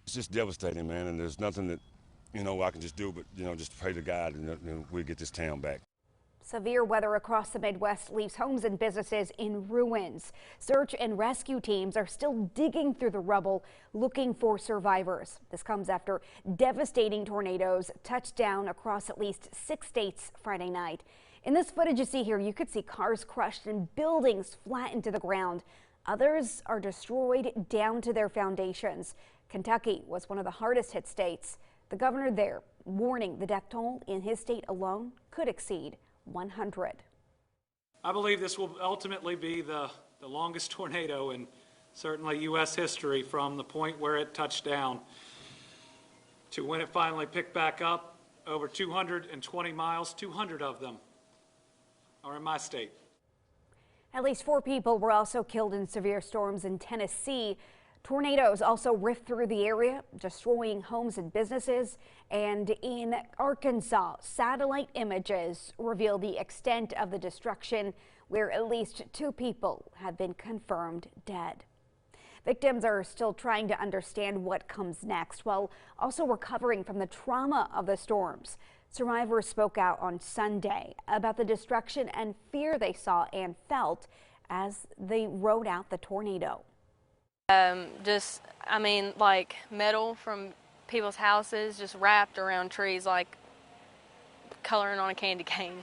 It's just devastating, man, and there's nothing that, I can just do but, just pray to God and we'll get this town back. Severe weather across the Midwest leaves homes and businesses in ruins. Search and rescue teams are still digging through the rubble looking for survivors. This comes after devastating tornadoes touched down across at least 6 states Friday night. In this footage you see here, you could see cars crushed and buildings flattened to the ground. Others are destroyed down to their foundations. Kentucky was one of the hardest hit states. The governor there warning the death toll in his state alone could exceed 100. I believe this will ultimately be the longest tornado in certainly U.S. history, from the point where it touched down to when it finally picked back up. Over 220 miles, 200 of them are in my state. At least 4 people were also killed in severe storms in Tennessee. Tornadoes also ripped through the area, destroying homes and businesses. And in Arkansas, satellite images reveal the extent of the destruction, where at least 2 people have been confirmed dead. Victims are still trying to understand what comes next, while also recovering from the trauma of the storms. Survivors spoke out on Sunday about the destruction and fear they saw and felt as they rode out the tornado. Like metal from people's houses just wrapped around trees, like coloring on a candy cane.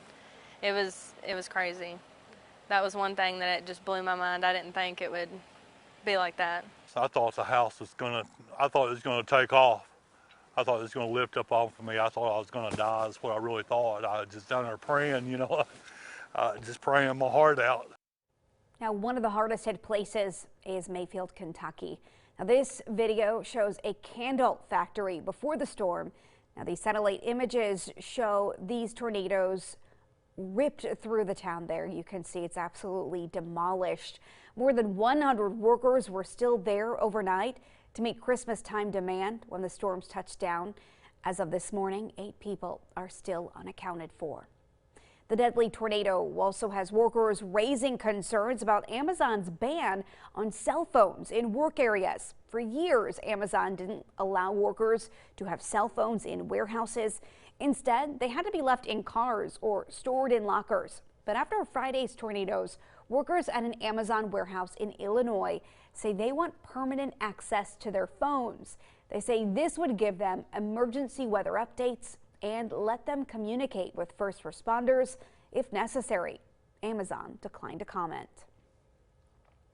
It was crazy. That was one thing that it just blew my mind. I didn't think it would be like that. I thought the house was I thought it was gonna take off. I thought it was gonna lift up off of me. I thought I was gonna die. That's what I really thought. I was just down there praying, just praying my heart out. Now, one of the hardest hit places is Mayfield, Kentucky. Now, this video shows a candle factory before the storm. Now, these satellite images show these tornadoes ripped through the town there. You can see it's absolutely demolished. More than 100 workers were still there overnight to meet Christmas time demand when the storms touched down. As of this morning, 8 people are still unaccounted for. The deadly tornado also has workers raising concerns about Amazon's ban on cell phones in work areas. For years, Amazon didn't allow workers to have cell phones in warehouses. Instead, they had to be left in cars or stored in lockers. But after Friday's tornadoes, workers at an Amazon warehouse in Illinois say they want permanent access to their phones. They say this would give them emergency weather updates and let them communicate with first responders if necessary. Amazon declined to comment.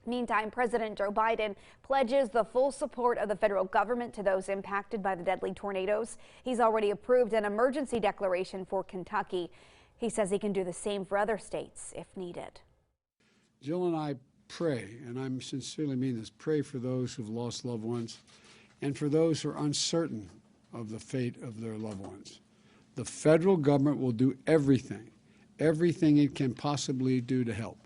Meantime, President Joe Biden pledges the full support of the federal government to those impacted by the deadly tornadoes. He's already approved an emergency declaration for Kentucky. He says he can do the same for other states if needed. Jill and I pray, and I sincerely mean this, pray for those who've lost loved ones and for those who are uncertain of the fate of their loved ones. The federal government will do everything it can possibly do to help.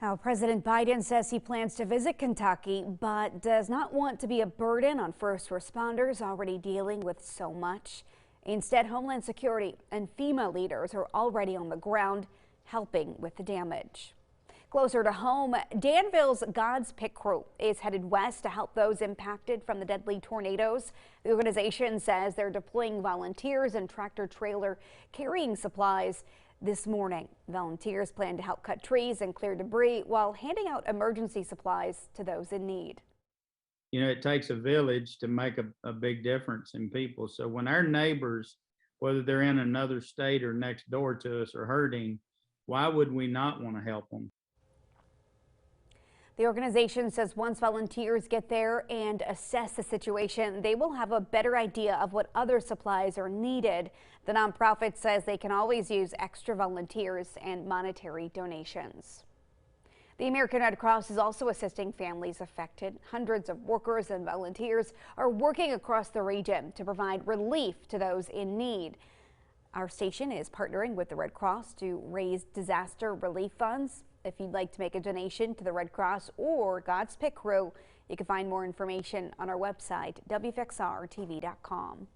Now, President Biden says he plans to visit Kentucky, but does not want to be a burden on first responders already dealing with so much. Instead, Homeland Security and FEMA leaders are already on the ground helping with the damage. Closer to home, Danville's God's Pick crew is headed west to help those impacted from the deadly tornadoes. The organization says they're deploying volunteers and tractor-trailer carrying supplies this morning. Volunteers plan to help cut trees and clear debris while handing out emergency supplies to those in need. It takes a village to make a big difference in people. So when our neighbors, whether they're in another state or next door to us, are hurting, why would we not want to help them? The organization says once volunteers get there and assess the situation, they will have a better idea of what other supplies are needed. The nonprofit says they can always use extra volunteers and monetary donations. The American Red Cross is also assisting families affected. Hundreds of workers and volunteers are working across the region to provide relief to those in need. Our station is partnering with the Red Cross to raise disaster relief funds. If you'd like to make a donation to the Red Cross or God's Pick crew, you can find more information on our website, WFXRTV.com.